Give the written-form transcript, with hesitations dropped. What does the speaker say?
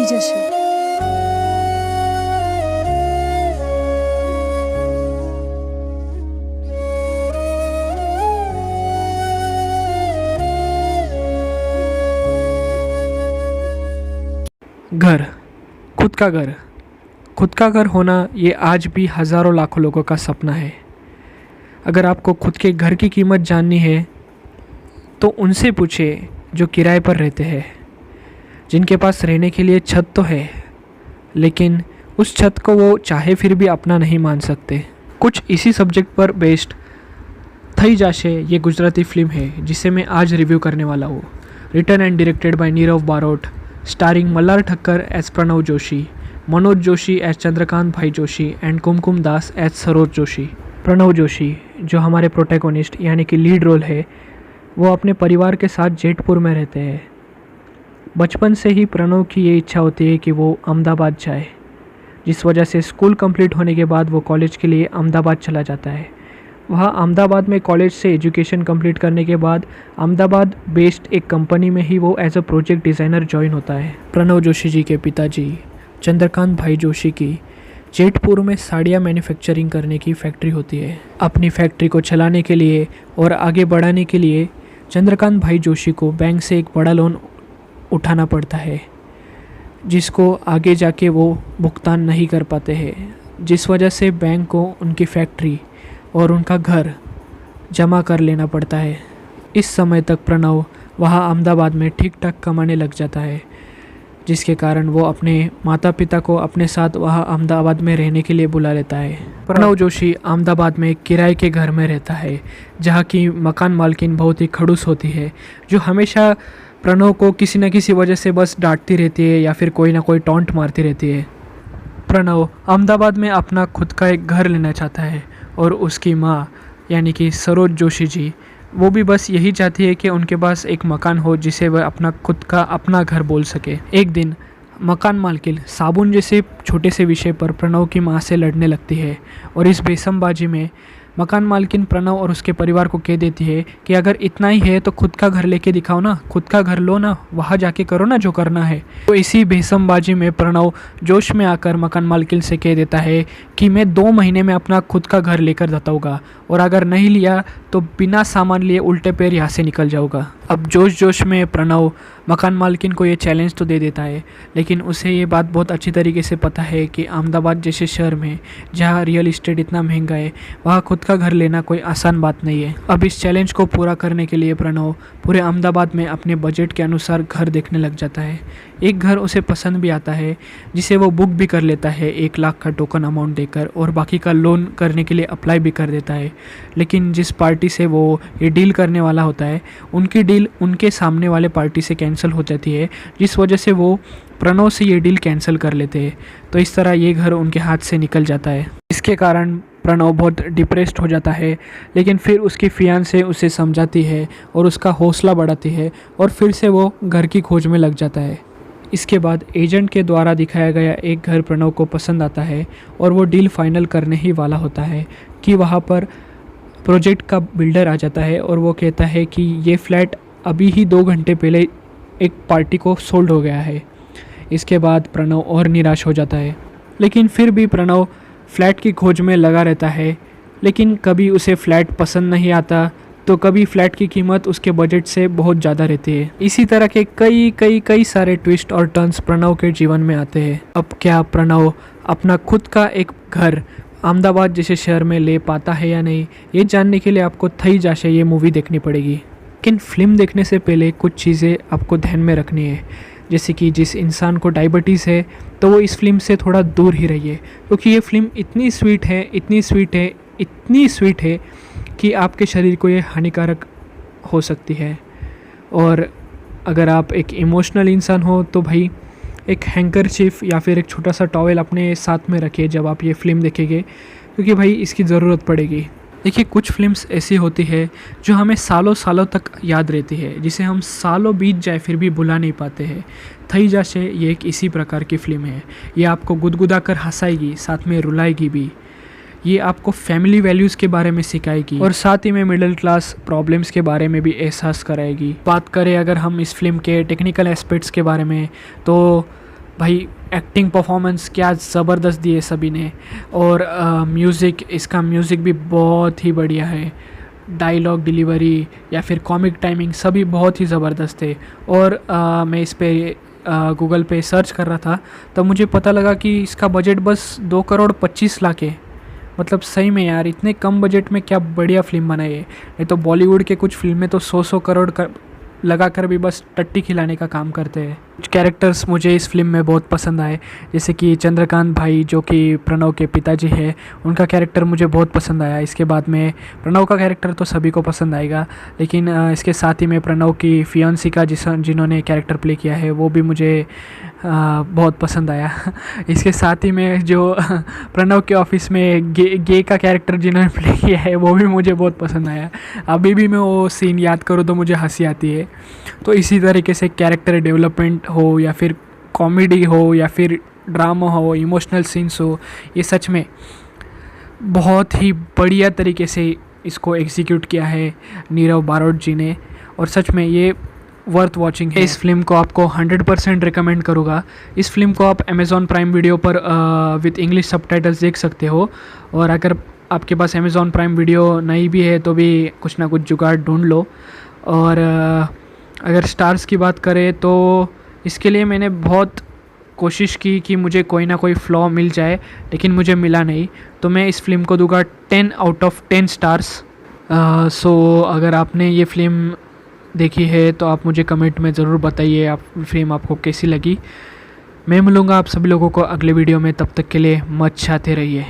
થઈ જશે। घर, खुद का घर। खुद का घर होना ये आज भी हज़ारों लाखों लोगों का सपना है। अगर आपको खुद के घर की कीमत जाननी है तो उनसे पूछे जो किराए पर रहते हैं, जिनके पास रहने के लिए छत तो है लेकिन उस छत को वो चाहे फिर भी अपना नहीं मान सकते। कुछ इसी सब्जेक्ट पर बेस्ड थई जाशे ये गुजराती फिल्म है जिसे मैं आज रिव्यू करने वाला हूँ। Written and directed by Nirav Barot, starring Malhar Thakkar as Pranav Joshi, Manoj Joshi as Chandrakant Bhai Joshi and Kumkum Das as Saroj Joshi. Pranav Joshi जो हमारे प्रोटैगनिस्ट यानी कि लीड रोल है, वो अपने परिवार के साथ जेतपुर में रहते हैं। बचपन से ही प्रणव की ये इच्छा होती है कि वो अहमदाबाद जाए, जिस वजह से स्कूल कंप्लीट होने के बाद वो कॉलेज के लिए अहमदाबाद चला जाता है। वहाँ अहमदाबाद में कॉलेज से एजुकेशन कंप्लीट करने के बाद अहमदाबाद बेस्ड एक कंपनी में ही वो as a project designer join होता है। प्रणव जोशी जी के पिताजी चंद्रकांत भाई जोशी की जेतपुर में साड़ियाँ मैन्युफैक्चरिंग करने की फैक्ट्री होती है। अपनी फैक्ट्री को चलाने के लिए और आगे बढ़ाने के लिए चंद्रकांत भाई जोशी को बैंक से एक बड़ा लोन उठाना पड़ता है, जिसको आगे जाके वो भुगतान नहीं कर पाते हैं, जिस वजह से बैंक को उनकी फैक्ट्री और उनका घर जमा कर लेना पड़ता है। इस समय तक प्रणव वहाँ अहमदाबाद में ठीक ठाक कमाने लग जाता है, जिसके कारण वो अपने माता पिता को अपने साथ वहाँ अहमदाबाद में रहने के लिए बुला लेता है। प्रणव जोशी अहमदाबाद में किराए के घर में रहता है, जहाँ की मकान मालकिन बहुत ही खड़ूस होती है, जो हमेशा प्रणव को किसी न किसी वजह से बस डांटती रहती है या फिर कोई ना कोई टॉन्ट मारती रहती है। प्रणव अहमदाबाद में अपना खुद का एक घर लेना चाहता है और उसकी माँ यानी कि सरोज जोशी जी, वो भी बस यही चाहती है कि उनके पास एक मकान हो जिसे वह अपना खुद का अपना घर बोल सके। एक दिन मकान मालकिन साबुन जैसे छोटे से विषय पर प्रणव की माँ से लड़ने लगती है और इस बेसमबाजी में मकान मालकिन प्रणव और उसके परिवार को कह देती है कि अगर इतना ही है तो खुद का घर लेके दिखाओ ना, खुद का घर लो ना, वहाँ जाके करो ना जो करना है। तो इसी बेसमबाजी में प्रणव जोश में आकर मकान मालकिन से कह देता है कि मैं 2 महीने में अपना खुद का घर लेकर जाऊँगा और अगर नहीं लिया तो बिना सामान लिए उल्टे पैर यहाँ से निकल जाऊँगा। अब जोश में प्रणव मकान मालकिन को ये चैलेंज तो दे देता है, लेकिन उसे ये बात बहुत अच्छी तरीके से पता है कि अहमदाबाद जैसे शहर में जहाँ रियल इस्टेट इतना महंगा है, वहाँ खुद का घर लेना कोई आसान बात नहीं है। अब इस चैलेंज को पूरा करने के लिए प्रणव पूरे अहमदाबाद में अपने बजट के अनुसार घर देखने लग जाता है। एक घर उसे पसंद भी आता है, जिसे वो बुक भी कर लेता है 1 लाख का टोकन अमाउंट देकर और बाकी का लोन करने के लिए अप्लाई भी कर देता है। लेकिन जिस पार्टी से वो ये डील करने वाला होता है, उनकी डील उनके सामने वाले पार्टी से कैंसिल हो जाती है, जिस वजह से वो प्रणव से ये डील कैंसिल कर लेते हैं। तो इस तरह ये घर उनके हाथ से निकल जाता है। इसके कारण प्रणव बहुत डिप्रेस्ड हो जाता है, लेकिन फिर उसकी फियांसे उसे समझाती है और उसका हौसला बढ़ाती है और फिर से वो घर की खोज में लग जाता है। इसके बाद एजेंट के द्वारा दिखाया गया एक घर प्रणव को पसंद आता है और वो डील फाइनल करने ही वाला होता है कि वहाँ पर प्रोजेक्ट का बिल्डर आ जाता है और वो कहता है कि ये फ्लैट अभी ही 2 घंटे पहले एक पार्टी को सोल्ड हो गया है। इसके बाद प्रणव और निराश हो जाता है, लेकिन फिर भी प्रणव फ्लैट की खोज में लगा रहता है। लेकिन कभी उसे फ्लैट पसंद नहीं आता तो कभी फ्लैट की कीमत उसके बजट से बहुत ज़्यादा रहती है। इसी तरह के कई सारे ट्विस्ट और टर्न्स प्रणव के जीवन में आते हैं। अब क्या प्रणव अपना खुद का एक घर अहमदाबाद जैसे शहर में ले पाता है या नहीं, ये जानने के लिए आपको थई जाशे ये मूवी देखनी पड़ेगी। लेकिन फिल्म देखने से पहले कुछ चीज़ें आपको ध्यान में रखनी है, जैसे कि जिस इंसान को डायबिटीज़ है तो वो इस फिल्म से थोड़ा दूर ही रहिए, क्योंकि ये फिल्म इतनी स्वीट है कि आपके शरीर को ये हानिकारक हो सकती है। और अगर आप एक इमोशनल इंसान हो तो भाई एक हैंकरचीफ या फिर एक छोटा सा टॉवेल अपने साथ में रखिए जब आप ये फ़िल्म देखेंगे, क्योंकि भाई इसकी ज़रूरत पड़ेगी। देखिए, कुछ फिल्म्स ऐसी होती है जो हमें सालों सालों तक याद रहती है, जिसे हम सालों बीत जाए फिर भी भुला नहीं पाते हैं। थई जाशे ये एक इसी प्रकार की फ़िल्म है। ये आपको गुदगुदा कर हंसाएगी, साथ में रुलाएगी भी। ये आपको फैमिली वैल्यूज़ के बारे में सिखाएगी और साथ ही में मिडिल क्लास प्रॉब्लम्स के बारे में भी एहसास कराएगी। बात करें अगर हम इस फिल्म के टेक्निकल एस्पेक्ट्स के बारे में, तो भाई एक्टिंग परफॉर्मेंस क्या ज़बरदस्त दी है सभी ने। और म्यूज़िक, इसका म्यूज़िक भी बहुत ही बढ़िया है। डायलॉग डिलीवरी या फिर कॉमिक टाइमिंग सभी बहुत ही ज़बरदस्त थे। और मैं इस पे गूगल पे सर्च कर रहा था, तब मुझे पता लगा कि इसका बजट बस 2 करोड़ 25 लाख है। मतलब सही में यार, इतने कम बजट में क्या बढ़िया फ़िल्म बनाई है। नहीं तो बॉलीवुड के कुछ फिल्में तो 100 करोड़ का लगा कर भी बस टट्टी खिलाने का काम करते हैं। कुछ कैरेक्टर्स मुझे इस फिल्म में बहुत पसंद आए, जैसे कि चंद्रकांत भाई जो कि प्रणव के पिताजी है, उनका कैरेक्टर मुझे बहुत पसंद आया। इसके बाद में प्रणव का कैरेक्टर तो सभी को पसंद आएगा, लेकिन इसके साथ ही में प्रणव की फियांसी का जिन्होंने कैरेक्टर प्ले किया है वो भी मुझे बहुत पसंद आया। इसके साथ ही में जो प्रणव के ऑफिस में गे का कैरेक्टर जिन्होंने प्ले किया है वो भी मुझे बहुत पसंद आया। अभी भी मैं वो सीन याद करूँ तो मुझे हंसी आती है। तो इसी तरीके से कैरेक्टर डेवलपमेंट हो या फिर कॉमेडी हो या फिर ड्रामा हो, इमोशनल सीन्स हो, ये सच में बहुत ही बढ़िया तरीके से इसको एग्जीक्यूट किया है नीरव बारोट जी ने। और सच में ये वर्थ वॉचिंग है। इस फिल्म को आपको 100% रिकमेंड करूँगा। इस फिल्म को आप अमेज़ॉन प्राइम वीडियो पर विथ इंग्लिश सबटाइटल्स देख सकते हो। और अगर आपके पास अमेज़ॉन प्राइम वीडियो नहीं भी है तो भी कुछ ना कुछ जुगाड़ ढूंढ लो। और अगर स्टार्स की बात करें तो इसके लिए मैंने बहुत कोशिश की कि मुझे कोई ना कोई फ्लॉ मिल जाए, लेकिन मुझे मिला नहीं। तो मैं इस फिल्म को दूंगा 10 आउट ऑफ 10 स्टार्स। सो अगर आपने ये फ़िल्म देखी है तो आप मुझे कमेंट में ज़रूर बताइए आप फिल्म आपको कैसी लगी। मैं मिलूँगा आप सभी लोगों को अगले वीडियो में, तब तक के लिए मत चाहते रहिए।